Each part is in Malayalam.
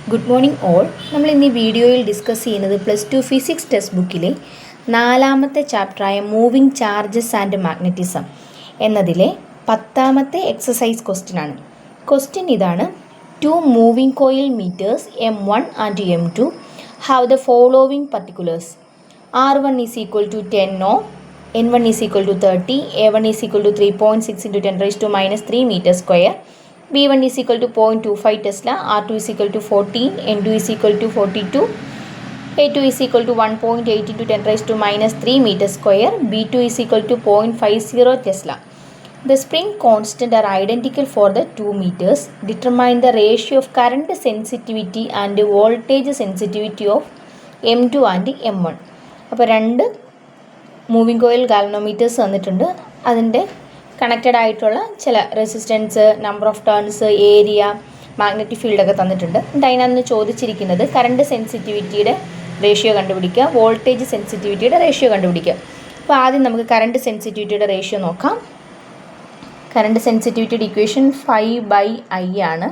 Good morning all. നമ്മൾ ഇന്ന് ഈ വീഡിയോയിൽ ഡിസ്കസ് ചെയ്യുന്നത് +2 ഫിസിക്സ് ടെക്സ്റ്റ് ബുക്കിലെ 4ാമത്തെ ചാപ്റ്ററായ മൂവിങ് ചാർജസ് ആൻഡ് മാഗ്നറ്റിസം എന്നതിലെ 10ാമത്തെ എക്സസൈസ് ക്വസ്റ്റ്യൻ ആണ്. ക്വസ്റ്റ്യൻ ഇതാണ്: 2 moving coil meters M1 and M2 have the following particulars. R1 is equal to 10 ohm, N1 is equal to 30, A1 is equal to 3.6 into 10 raised to minus 3 meter square, B1 is equal to 0.25 Tesla, R2 is equal to 14, N2 is equal to 42, A2 is equal to 1.8 into 10 raised to minus 3 meter square, B2 is equal to 0.50 Tesla. The spring constant are identical for the 2 meters. Determine the ratio of current sensitivity and voltage sensitivity of M2 and M1. അപ്പോൾ 2 മൂവിങ് കോയിൽ ഗാൽവനോമീറ്റേഴ്സ് തന്നിട്ടുണ്ട്. അതിൻ്റെ കണക്റ്റഡ് ആയിട്ടുള്ള ചില resistance, number of turns, area, magnetic ഫീൽഡൊക്കെ തന്നിട്ടുണ്ട്. അതിനകത്ത് ചോദിച്ചിരിക്കുന്നത് കറണ്ട് സെൻസിറ്റിവിറ്റിയുടെ റേഷ്യോ കണ്ടുപിടിക്കുക, വോൾട്ടേജ് സെൻസിറ്റിവിറ്റിയുടെ റേഷ്യോ കണ്ടുപിടിക്കുക. അപ്പോൾ ആദ്യം നമുക്ക് കറണ്ട് സെൻസിറ്റിവിറ്റിയുടെ റേഷ്യോ നോക്കാം. കറണ്ട് സെൻസിറ്റിവിറ്റിയുടെ ഇക്വേഷൻ 5/I ആണ്.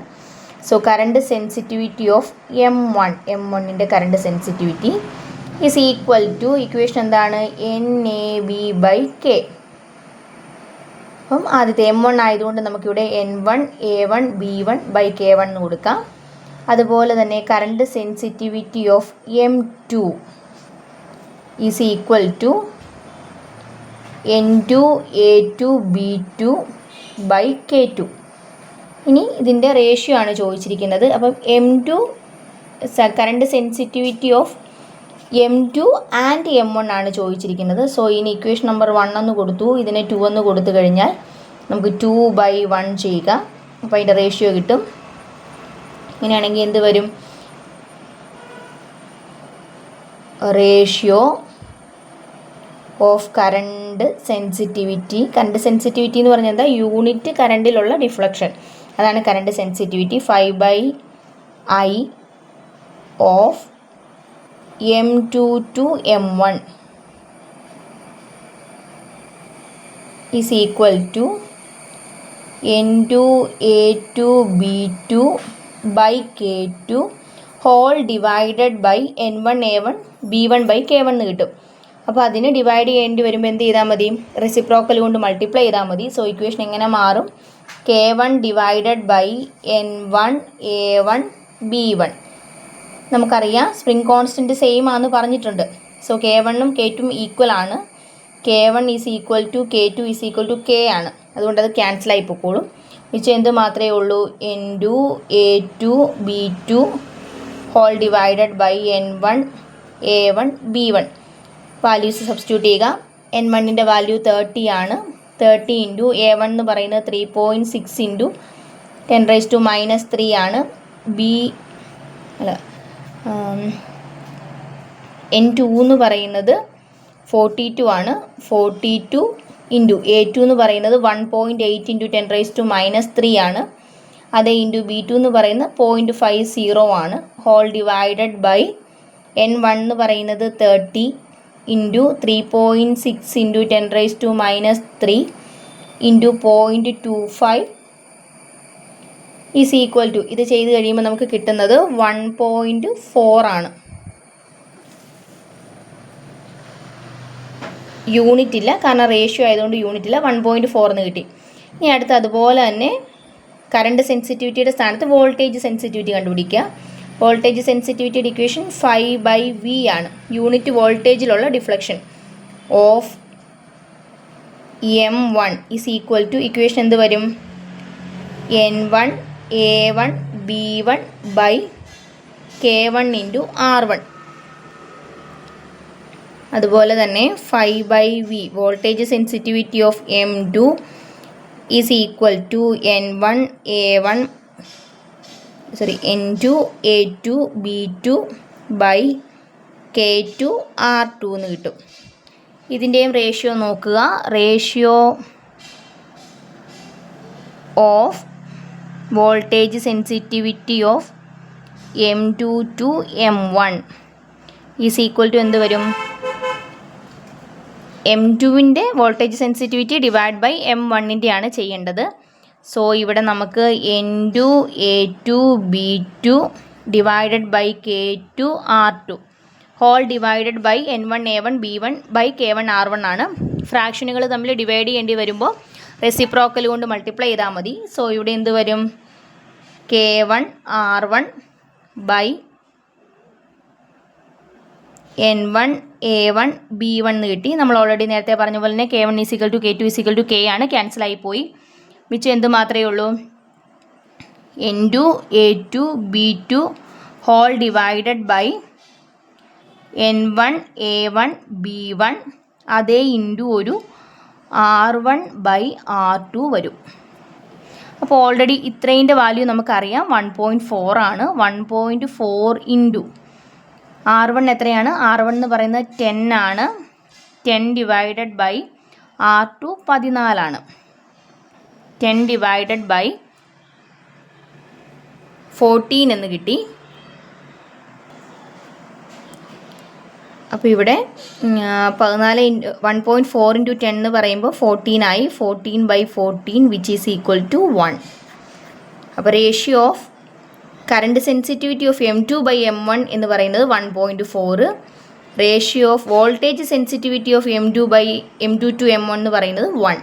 സോ കറണ്ട് സെൻസിറ്റിവിറ്റി ഓഫ് M1ൻ്റെ current sensitivity is equal to, equation എന്താണ്, NAB/K. അപ്പം ആദ്യത്തെ M1 ആയതുകൊണ്ട് നമുക്കിവിടെ N1 A1 B1/K1 എന്ന് കൊടുക്കാം. അതുപോലെ തന്നെ current sensitivity of M2 is equal to N2 A2 B2/K2. ഇനി ഇതിൻ്റെ റേഷ്യോ ആണ് ചോദിച്ചിരിക്കുന്നത്. അപ്പം M2 current sensitivity of M2 and M1 ആണ് ചോദിച്ചിരിക്കുന്നത്. സോ ഇനി ഇക്വേഷൻ നമ്പർ 1 എന്ന് കൊടുത്തു, ഇതിനെ 2 എന്ന് കൊടുത്തു കഴിഞ്ഞാൽ നമുക്ക് 2/1 ചെയ്യുക. അപ്പോൾ അതിൻ്റെ റേഷ്യോ കിട്ടും. ഇങ്ങനെയാണെങ്കിൽ എന്ത് വരും? Ratio of current sensitivity. Current sensitivity എന്ന് പറഞ്ഞാൽ എന്താ? യൂണിറ്റ് കറണ്ടിലുള്ള ഡിഫ്ലക്ഷൻ. അതാണ് current sensitivity. 5/I of M2 to M1 is equal to N2 A2 B2/K2 whole divided by N1 A1 B1/K1 എന്ന് കിട്ടും. അപ്പോൾ അതിന് ഡിവൈഡ് ചെയ്യേണ്ടി വരുമ്പോൾ എന്ത് ചെയ്താൽ മതി? റെസിപ്രോക്കൽ കൊണ്ട് മൾട്ടിപ്ലൈ ചെയ്താൽ മതി. സോ ഇക്വേഷൻ എങ്ങനെ മാറും? K1 divided by N1 A1 B1. നമുക്കറിയാം സ്പ്രിംഗ് കോൺസ്റ്റൻറ്റ് സെയിം ആണെന്ന് പറഞ്ഞിട്ടുണ്ട്. സോ K1ഉം K2ഉം ഈക്വൽ ആണ്. K1 is equal to K2 is equal to K ആണ്. അതുകൊണ്ട് അത് ക്യാൻസലായി പോയിക്കോളും. മിച്ചം എന്ത് മാത്രമേ ഉള്ളൂ? N2 A2 B2 whole divided by N1 A1 B1. Values substitute ചെയ്യുക. N1ൻ്റെ വാല്യൂ 30 ആണ്. 30 ഇൻറ്റു A1 എന്ന് പറയുന്നത് 3.6 ഇൻറ്റു 10 raised to minus 3 ആണ്. N2 എന്ന് പറയുന്നത് 42 ആണ്. 42 ഇൻറ്റു A2 എന്ന് പറയുന്നത് 1.8 ഇൻറ്റു 10 raised to minus 3 ആണ്. അതേ ഇൻറ്റു B2 എന്ന് പറയുന്നത് 0.50 ആണ്. ഹോൾ ഡിവൈഡഡ് ബൈ N1 എന്ന് പറയുന്നത് 30 into 3.6 into 10 raised to minus 3 into 0.25 is equal to, ഇത് ചെയ്ത് കഴിയുമ്പോൾ നമുക്ക് കിട്ടുന്നത് 1.4 ആണ്. യൂണിറ്റ് ഇല്ല, കാരണം റേഷ്യോ ആയതുകൊണ്ട് യൂണിറ്റ് ഇല്ല. 1.4 എന്ന് കിട്ടി. ഇനി അടുത്ത് അതുപോലെ തന്നെ കറണ്ട് സെൻസിറ്റിവിറ്റിയുടെ സ്ഥാനത്ത് വോൾട്ടേജ് സെൻസിറ്റിവിറ്റി കണ്ടുപിടിക്കുക. വോൾട്ടേജ് സെൻസിറ്റിവിറ്റിയുടെ ഇക്വേഷൻ 5/V ആണ്. യൂണിറ്റ് വോൾട്ടേജിലുള്ള deflection of M1 is equal to, equation എന്ത് വരും? N1 A1 B1/K1 into R1. അതുപോലെ തന്നെ 5/V voltage sensitivity of M2 is equal to N2 A2 B2/K2 R2 എന്ന് കിട്ടും. ഇതിൻ്റെയും റേഷ്യോ നോക്കുക. Ratio of voltage sensitivity of M2 to M1 is equal to എന്ത് വരും? M2ൻ്റെ വോൾട്ടേജ് സെൻസിറ്റിവിറ്റി ഡിവൈഡ് ബൈ M1ൻ്റെ ആണ് ചെയ്യേണ്ടത്. സോ ഇവിടെ നമുക്ക് N2 A2 B2 divided by K2 R2 whole divided by N1 A1 B1 by K1 R1 ആണ്. ഫ്രാക്ഷനുകൾ തമ്മിൽ ഡിവൈഡ് ചെയ്യേണ്ടി വരുമ്പോൾ റെസിപ്രോക്കൽ കൊണ്ട് മൾട്ടിപ്ലൈ ചെയ്താൽ മതി. സോ ഇവിടെ എന്ത് വരും? K1 R1 by N1 A1 B1 എന്ന് കിട്ടി. നമ്മൾ ഓൾറെഡി നേരത്തെ പറഞ്ഞ പോലെ തന്നെ K1 is equal to K2 is equal to K ആണ്. ക്യാൻസൽ ആയിപ്പോയി. മിച്ചം എന്ത് മാത്രമേ ഉള്ളൂ? N2 A2 B2 whole divided by N1 A1 B1 അതേ ഇൻറ്റു ഒരു R1 ബൈ R2 വരും. അപ്പോൾ ഓൾറെഡി ഇത്രേൻ്റെ വാല്യൂ നമുക്കറിയാം 1.4 ആണ്. 1.4 ഇൻറ്റു R1 എത്രയാണ്? R1 എന്ന് പറയുന്നത് 10 ആണ്. 10 ഡിവൈഡഡ് ബൈ R2 14 ആണ്. 10 ഡിവൈഡഡ് ബൈ 14 എന്ന് കിട്ടി. അപ്പോൾ ഇവിടെ 1.4 ഇൻറ്റു 10 എന്ന് പറയുമ്പോൾ 14 ആയി. 14 by 14 which is equal to 1. അപ്പോൾ ratio of current sensitivity of M2 by M1 എന്ന് പറയുന്നത് 1.4. Ratio of voltage sensitivity of M2 to M1 എന്ന് പറയുന്നത് 1.